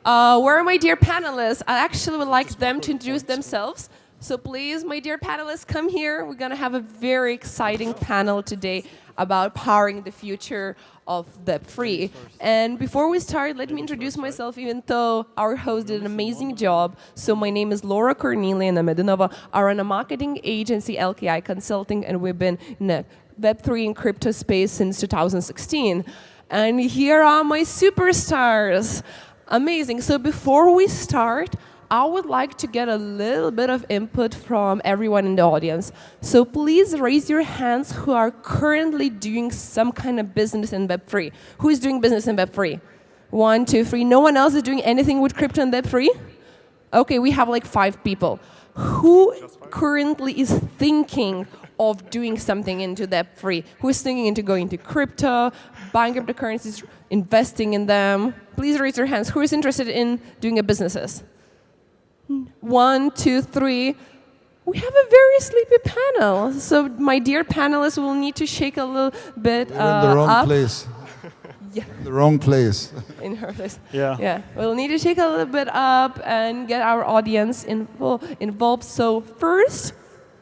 Where are my dear panelists? I actually would like them to introduce themselves. So please, my dear panelists, come here. We're going to have a very exciting panel today about powering the future of Web3. And before we start, let me introduce myself, even though our host did an amazing job. So my name is Laura Cornelia Medinova. I run a marketing agency, LKI Consulting, and we've been in the Web3 and crypto space since 2016. And here are my superstars. Amazing. So before we start, I would like to get a little bit of input from everyone in the audience. So please raise your hands who are currently doing some kind of business in Web3. Who is doing business in Web3? 1, 2, 3. No one else is doing anything with crypto and Web3? Okay, we have like 5 people. Who currently is thinking of doing something into Web3? Who is thinking into going to crypto, buying cryptocurrencies, investing in them? Please raise your hands. Who is interested in doing a businesses? 1, 2, 3. We have a very sleepy panel. So my dear panelists will need to shake a little bit We're in the wrong up. place. Yeah. The wrong place. In her place. Yeah. Yeah. We'll need to shake a little bit up and get our audience involved. So first,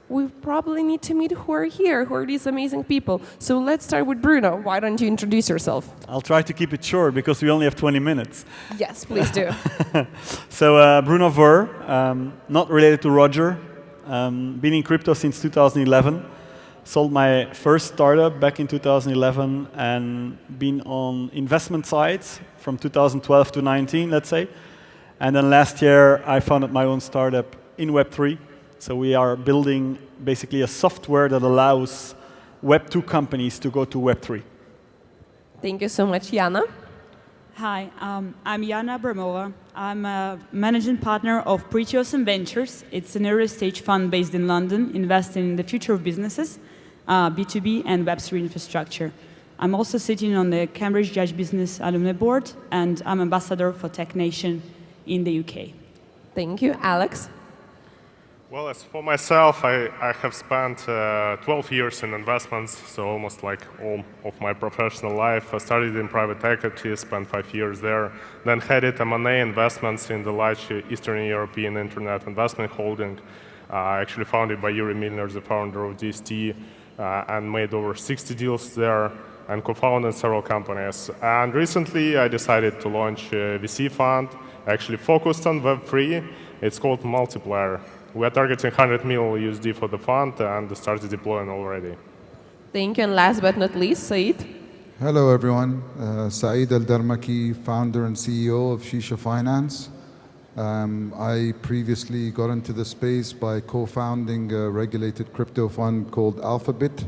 we probably need to meet who are these amazing people. So let's start with Bruno. Why don't you introduce yourself? I'll try to keep it short because we only have 20 minutes. Yes, please do. So Bruno Ver, not related to Roger, been in crypto since 2011. Sold my first startup back in 2011 and been on investment sides from 2012 to 19, let's say. And then last year, I founded my own startup in Web3. So we are building basically a software that allows Web2 companies to go to Web3. Thank you so much, Jana. Hi, I'm Jana Abramova. I'm a managing partner of Prettios Ventures. It's an early-stage fund based in London, investing in the future of businesses, B2B and Web3 infrastructure. I'm also sitting on the Cambridge Judge Business Alumni Board, and I'm ambassador for Tech Nation in the UK. Thank you, Alex. Well, as for myself, I have spent 12 years in investments, so almost like all of my professional life. I started in private equity, spent 5 years there, then headed M&A investments in the large Eastern European internet investment holding, actually founded by Yuri Milner, the founder of DST, and made over 60 deals there and co-founded several companies. And recently, I decided to launch a VC fund, actually focused on Web3. It's called Multiplier. We are targeting 100 million USD for the fund and started deploying already. Thank you. And last but not least, Said. Hello, everyone. Saeed Al-Darmaki, founder and CEO of Shisha Finance. I previously got into the space by co-founding a regulated crypto fund called Alphabet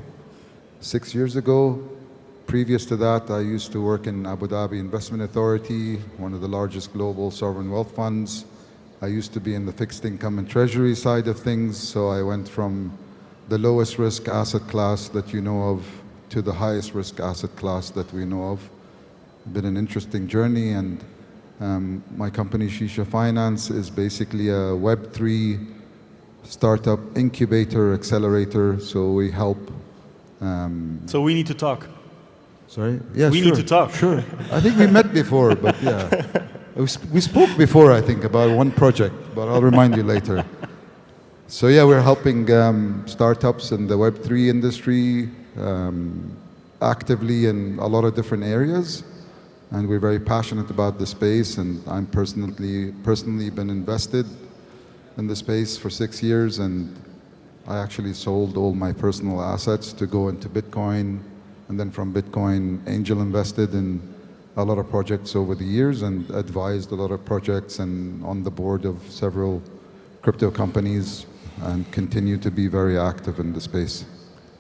6 years ago. Previous to that, I used to work in Abu Dhabi Investment Authority, one of the largest global sovereign wealth funds. I used to be in the fixed income and treasury side of things, so I went from the lowest risk asset class that you know of to the highest risk asset class that we know of. It's been an interesting journey, and my company Shisha Finance is basically a Web3 startup incubator, accelerator, so we help. So we need to talk. Sorry? Yeah, we sure, need to talk. Sure. I think we met before, but yeah. We spoke before, I think, about one project, but I'll remind you later. So yeah, we're helping startups in the Web3 industry actively in a lot of different areas. And we're very passionate about the space, and I'm personally been invested in the space for 6 years, and I actually sold all my personal assets to go into Bitcoin, and then from Bitcoin, angel invested in a lot of projects over the years and advised a lot of projects and on the board of several crypto companies and continue to be very active in the space.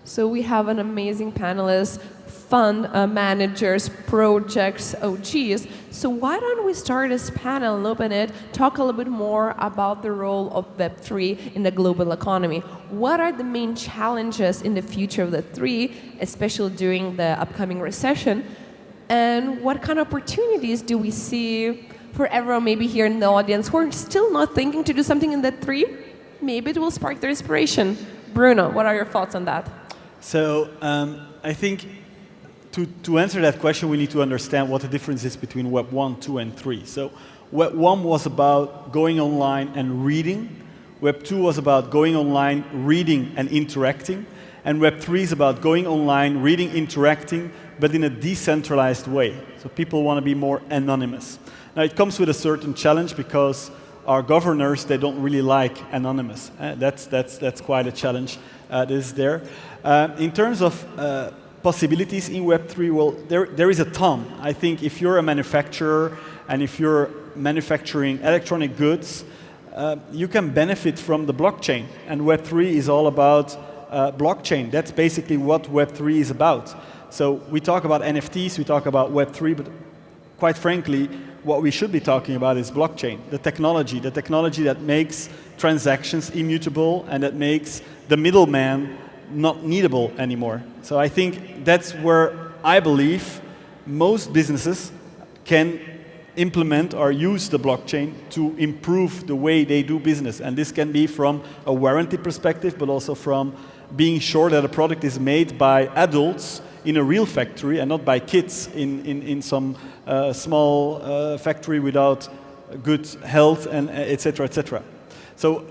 So we have an amazing panelist, fund managers, projects, OGs. So why don't we start this panel and open it, talk a little bit more about the role of Web3 in the global economy. What are the main challenges in the future of Web3, especially during the upcoming recession? And what kind of opportunities do we see for everyone maybe here in the audience who are still not thinking to do something in Web3? Maybe it will spark their inspiration. Bruno, what are your thoughts on that? So I think to answer that question, we need to understand what the difference is between Web 1, 2, and 3. So Web 1 was about going online and reading. Web 2 was about going online, reading and interacting. And Web 3 is about going online, reading, interacting, but in a decentralized way. So people want to be more anonymous. Now it comes with a certain challenge because our governors, they don't really like anonymous. That's quite a challenge that is there. In terms of possibilities in Web3, well, there is a ton. I think if you're a manufacturer and if you're manufacturing electronic goods, you can benefit from the blockchain. And Web3 is all about blockchain. That's basically what Web3 is about. So we talk about NFTs, we talk about Web3, but quite frankly, what we should be talking about is blockchain, the technology that makes transactions immutable and that makes the middleman not needable anymore. So I think that's where I believe most businesses can implement or use the blockchain to improve the way they do business. And this can be from a warranty perspective, but also from being sure that a product is made by adults in a real factory and not by kids in some small factory without good health and et cetera, et cetera. So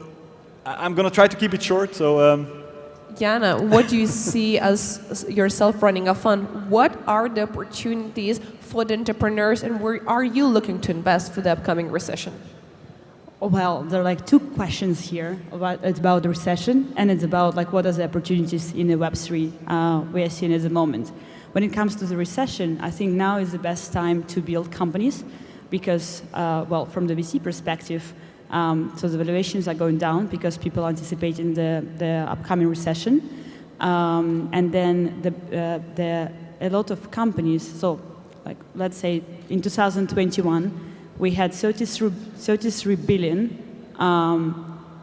I'm going to try to keep it short. So Jana, what do you see as yourself running a fund? What are the opportunities for the entrepreneurs, and where are you looking to invest for the upcoming recession? Well, there are like two questions here. It's about the recession, and it's about like what are the opportunities in the Web3 we are seeing at the moment. When it comes to the recession, I think now is the best time to build companies because, well, from the VC perspective, so the valuations are going down because people are anticipating the upcoming recession. And then a lot of companies, so like let's say in 2021, we had 33 billion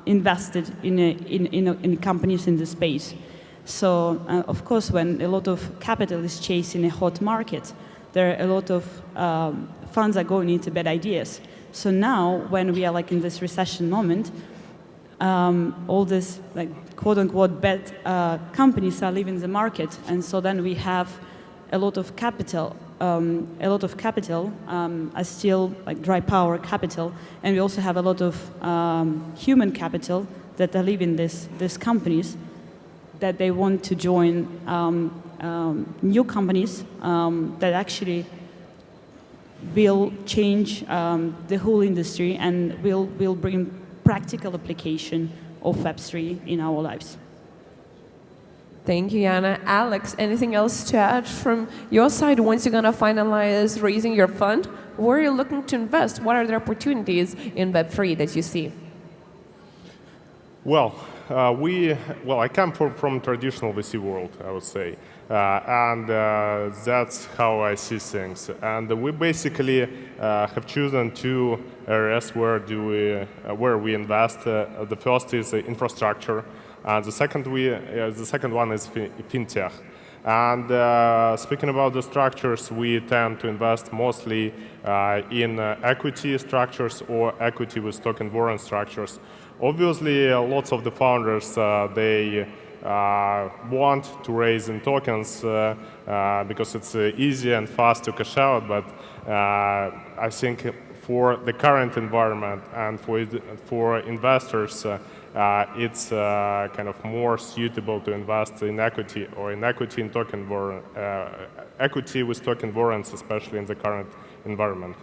invested in companies in the space. So of course, when a lot of capital is chasing a hot market, there are a lot of funds are going into bad ideas. So now, when we are like in this recession moment, all this like quote unquote bad companies are leaving the market, and so then we have a lot of capital. Are still like dry power capital, and we also have a lot of human capital that are leaving these companies that they want to join new companies that actually will change the whole industry and will bring practical application of Web3 in our lives. Thank you, Jana. Alex, anything else to add from your side once you're going to finalize raising your fund? Where are you looking to invest? What are the opportunities in Web3 that you see? Well, I come from traditional VC world, I would say, and that's how I see things. And we basically have chosen two areas where we invest. The first is infrastructure. And the second one is fintech. And speaking about the structures, we tend to invest mostly in equity structures or equity with stock and warrant structures. Obviously, lots of the founders, they want to raise in tokens because it's easy and fast to cash out, but I think for the current environment and for investors, it's kind of more suitable to invest in equity or in equity in token warrant, equity with token warrants, especially in the current environment.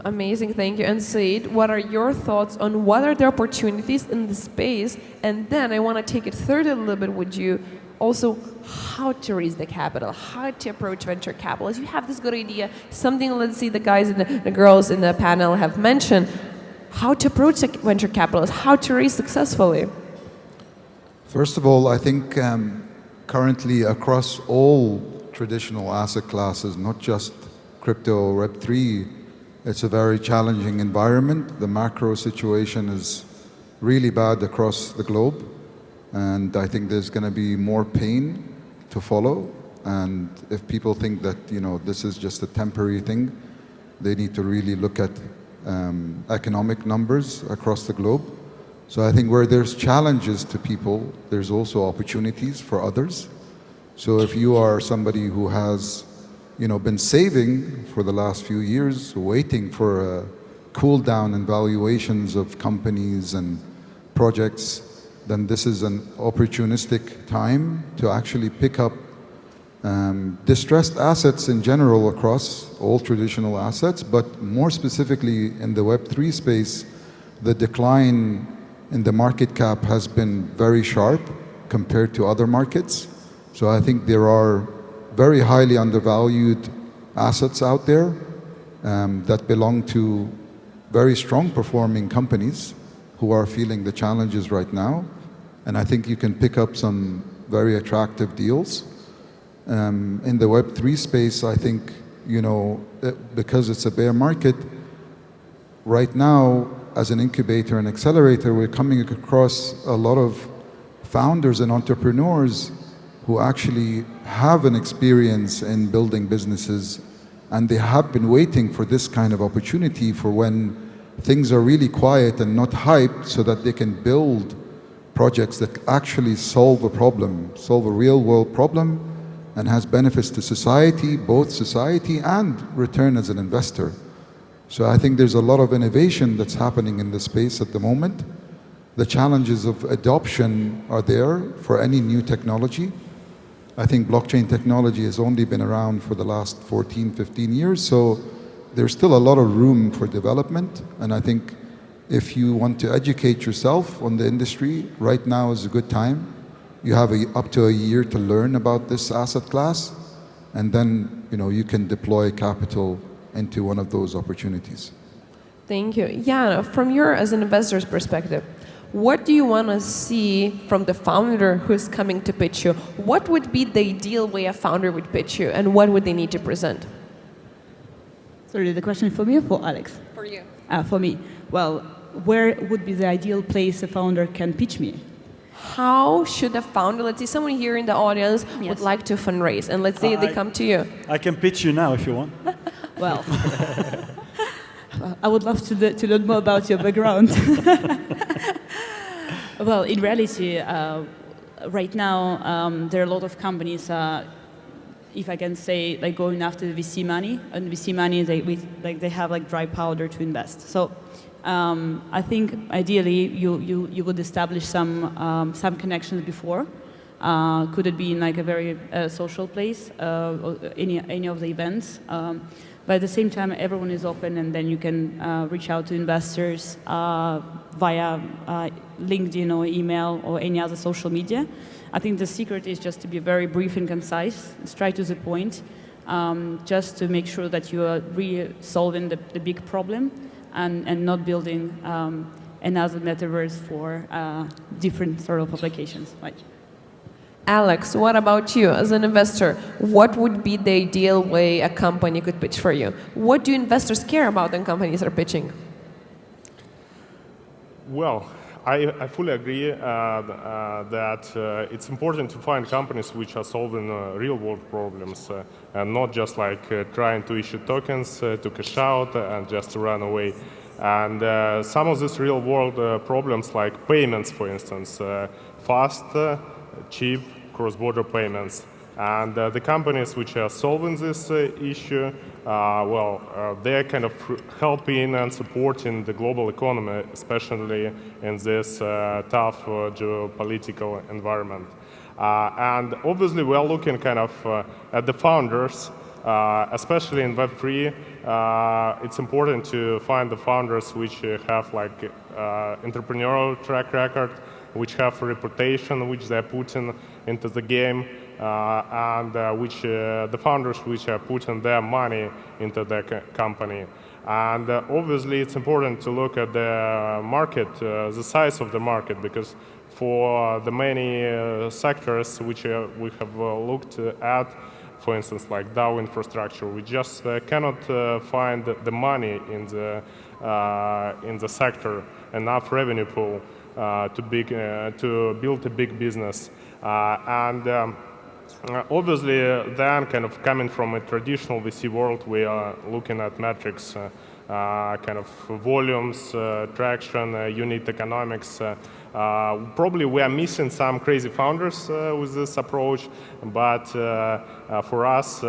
Amazing, thank you. And Said, what are your thoughts on what are the opportunities in the space? And then I want to take it further a little bit with you. Also, how to raise the capital, how to approach venture capital. If you have this good idea, something, let's see, the guys and the girls in the panel have mentioned, how to approach venture capitalists, how to raise successfully. First of all, I think currently across all traditional asset classes, not just crypto or Web3, it's a very challenging environment. The macro situation is really bad across the globe, and I think there's going to be more pain to follow. And if people think that this is just a temporary thing, they need to really look at economic numbers across the globe. So I think where there's challenges to people, there's also opportunities for others. So if you are somebody who has been saving for the last few years, waiting for cool down in valuations of companies and projects, then this is an opportunistic time to actually pick up distressed assets in general across all traditional assets, but more specifically in the Web3 space, the decline in the market cap has been very sharp compared to other markets. So I think there are very highly undervalued assets out there that belong to very strong performing companies who are feeling the challenges right now. And I think you can pick up some very attractive deals. In the Web3 space, I think, because it's a bear market, right now, as an incubator and accelerator, we're coming across a lot of founders and entrepreneurs who actually have an experience in building businesses, and they have been waiting for this kind of opportunity for when things are really quiet and not hyped, so that they can build projects that actually solve a problem, solve a real world problem, and has benefits to society, both society and return as an investor. So I think there's a lot of innovation that's happening in the space at the moment. The challenges of adoption are there for any new technology. I think blockchain technology has only been around for the last 14, 15 years, so there's still a lot of room for development. And I think if you want to educate yourself on the industry, right now is a good time. You have up to a year to learn about this asset class, and then you can deploy capital into one of those opportunities. Thank you. Jana, from your, as an investor's perspective, what do you want to see from the founder who's coming to pitch you? What would be the ideal way a founder would pitch you, and what would they need to present? Sorry, the question for me or for Alex? For you. For me. Well, where would be the ideal place a founder can pitch me? How should a founder, let's say someone here in the audience would like to fundraise, and let's say they come to you. I can pitch you now if you want. Well, I would love to learn more about your background. Well, in reality, right now, there are a lot of companies, if I can say, like going after the VC money. And VC money, they have like dry powder to invest. So I think ideally you would establish some connections before. Could it be in like a very social place, or any of the events? But at the same time, everyone is open, and then you can reach out to investors via LinkedIn or email or any other social media. I think the secret is just to be very brief and concise, straight to the point, just to make sure that you are really solving the big problem and not building another metaverse for different sort of applications. Right. Alex, what about you as an investor? What would be the ideal way a company could pitch for you? What do investors care about when companies are pitching? Well, I fully agree that it's important to find companies which are solving real-world problems and not just like trying to issue tokens to cash out and just to run away. And some of these real-world problems, like payments, for instance, fast, cheap cross-border payments. And the companies which are solving this issue, they're kind of helping and supporting the global economy, especially in this tough geopolitical environment. And obviously, we're looking kind of at the founders, especially in Web3. It's important to find the founders which have like entrepreneurial track record, which have a reputation which they're putting into the game, and which the founders which are putting their money into their company. And obviously it's important to look at the market, the size of the market, because for the many sectors which we have looked at, for instance, like DAO infrastructure, we just cannot find the money in the sector, enough revenue pool to build a big business. And Obviously, then kind of coming from a traditional VC world, we are looking at metrics, kind of volumes, traction, unit economics. Probably we are missing some crazy founders with this approach, but for us,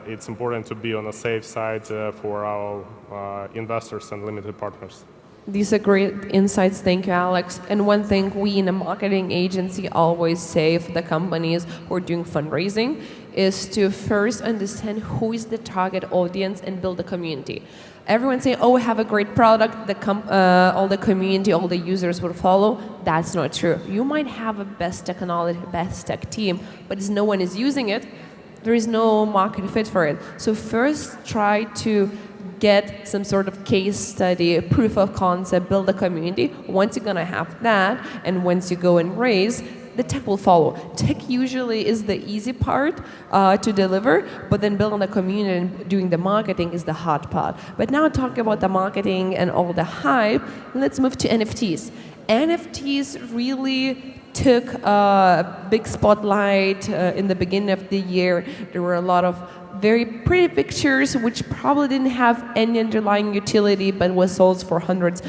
it's important to be on the safe side for our investors and limited partners. These are great insights. Thank you, Alex. And one thing we in a marketing agency always say for the companies who are doing fundraising is to first understand who is the target audience and build a community. Everyone saying, oh, we have a great product, all the community, all the users will follow. That's not true. You might have a best technology, best tech team, but if no one is using it, there is no market fit for it. So first try to get some sort of case study, a proof of concept, build a community. Once you're gonna have that, and once you go and raise, the tech will follow. Tech usually is the easy part to deliver, but then building a community and doing the marketing is the hard part. But now talking about the marketing and all the hype, let's move to NFTs. NFTs really took a big spotlight in the beginning of the year. There were a lot of very pretty pictures which probably didn't have any underlying utility but was sold for hundreds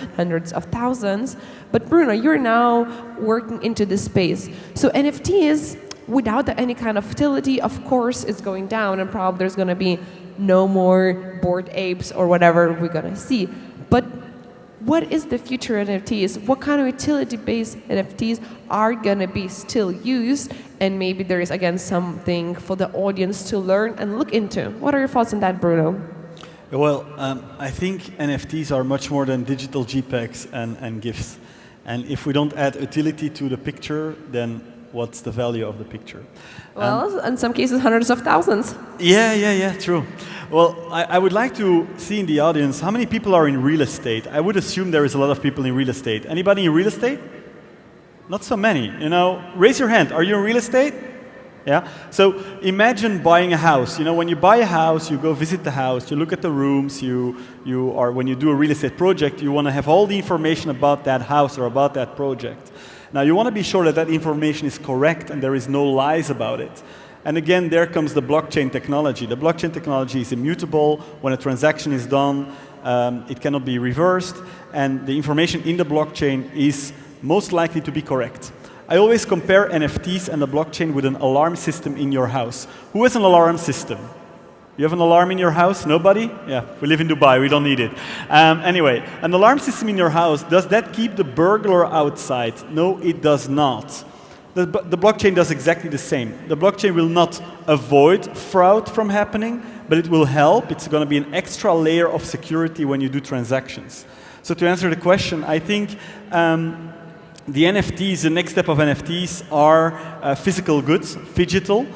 of thousands. But Bruno, you're now working into this space. So NFTs, without any kind of utility, of course, it's going down and probably there's going to be no more Bored Apes or whatever we're going to see. But what is the future of NFTs? What kind of utility-based NFTs are going to be still used? And maybe there is, again, something for the audience to learn and look into. What are your thoughts on that, Bruno? Well, I think NFTs are much more than digital JPEGs and GIFs. And if we don't add utility to the picture, then what's the value of the picture? Well, in some cases, hundreds of thousands. Yeah, true. Well, I would like to see in the audience, how many people are in real estate? I would assume there is a lot of people in real estate. Anybody in real estate? Not so many, you know. Raise your hand. Are you in real estate? Yeah? So imagine buying a house. You know, when you buy a house, you go visit the house, you look at the rooms, when you do a real estate project, you want to have all the information about that house or about that project. Now, you want to be sure that that information is correct and there is no lies about it. And again, there comes the blockchain technology. The blockchain technology is immutable. When a transaction is done, it cannot be reversed, and the information in the blockchain is most likely to be correct. I always compare NFTs and the blockchain with an alarm system in your house. Who has an alarm system? You have an alarm in your house? Nobody? Yeah, we live in Dubai, we don't need it. Anyway, an alarm system in your house, does that keep the burglar outside? No, it does not. The blockchain does exactly the same. The blockchain will not avoid fraud from happening, but it will help. It's going to be an extra layer of security when you do transactions. So to answer the question, I think the NFTs, the next step of NFTs are physical goods, phygital.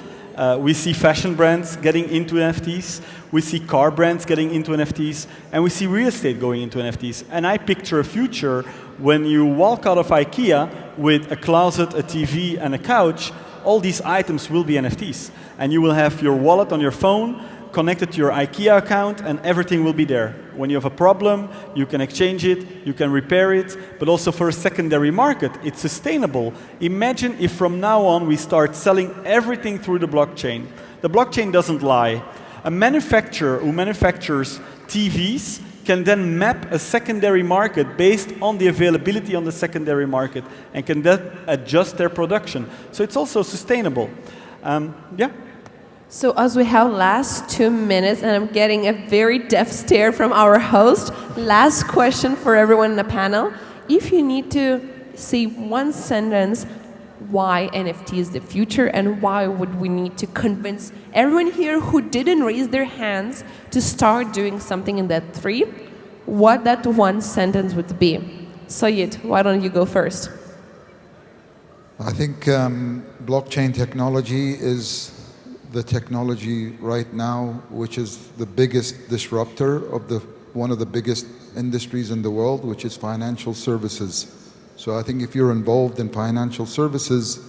We see fashion brands getting into NFTs, we see car brands getting into NFTs, and we see real estate going into NFTs. And I picture a future when you walk out of IKEA with a closet, a TV, and a couch, all these items will be NFTs. And you will have your wallet on your phone connected to your IKEA account, and everything will be there. When you have a problem, you can exchange it, you can repair it, but also for a secondary market, it's sustainable. Imagine if from now on we start selling everything through the blockchain. The blockchain doesn't lie. A manufacturer who manufactures TVs can then map a secondary market based on the availability on the secondary market and can then adjust their production. So it's also sustainable. Yeah. So as we have last 2 minutes, and I'm getting a very deaf stare from our host, last question for everyone in the panel. If you need to say one sentence why NFT is the future and why would we need to convince everyone here who didn't raise their hands to start doing something in that 3, what that one sentence would be. Sayed, why don't you go first? I think blockchain technology is the technology right now which is the biggest disruptor of one of the biggest industries in the world, which is financial services. So I think if you're involved in financial services,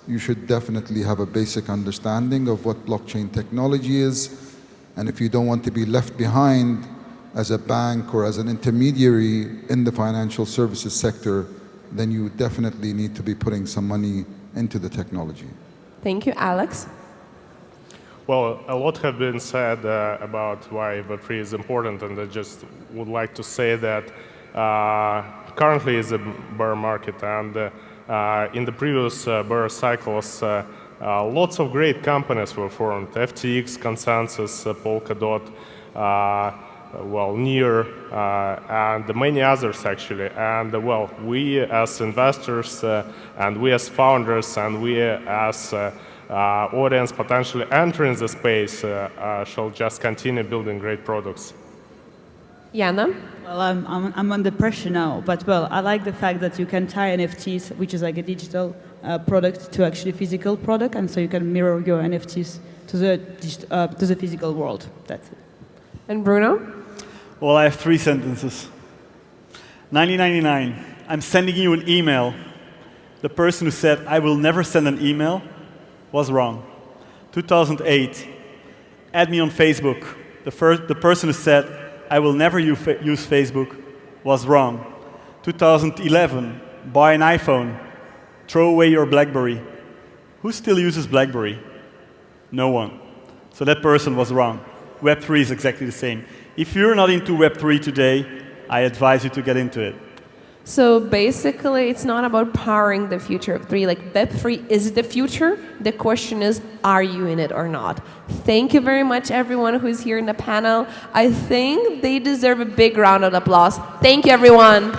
you should definitely have a basic understanding of what blockchain technology is. And if you don't want to be left behind as a bank or as an intermediary in the financial services sector, then you definitely need to be putting some money into the technology. Thank you, Alex. Well, a lot have been said about why Web3 is important, and I just would like to say that currently is a bear market, and in the previous bear cycles, lots of great companies were formed: FTX, Consensus, Polkadot, well, Near, and many others actually. And well, we as investors, and we as founders, and we as audience potentially entering the space shall just continue building great products. Jana? Well, I'm under pressure now, but well, I like the fact that you can tie NFTs, which is like a digital product, to actually physical product, and so you can mirror your NFTs to the physical world. That's it. And Bruno? Well, I have 3 sentences. 1999, I'm sending you an email. The person who said, I will never send an email, was wrong. 2008, add me on Facebook. The person who said, I will never use Facebook, was wrong. 2011, buy an iPhone. Throw away your BlackBerry. Who still uses BlackBerry? No one. So that person was wrong. Web3 is exactly the same. If you're not into Web3 today, I advise you to get into it. So basically, it's not about powering the future of 3. Like, Web3 is the future. The question is, are you in it or not? Thank you very much, everyone who's here in the panel. I think they deserve a big round of applause. Thank you, everyone.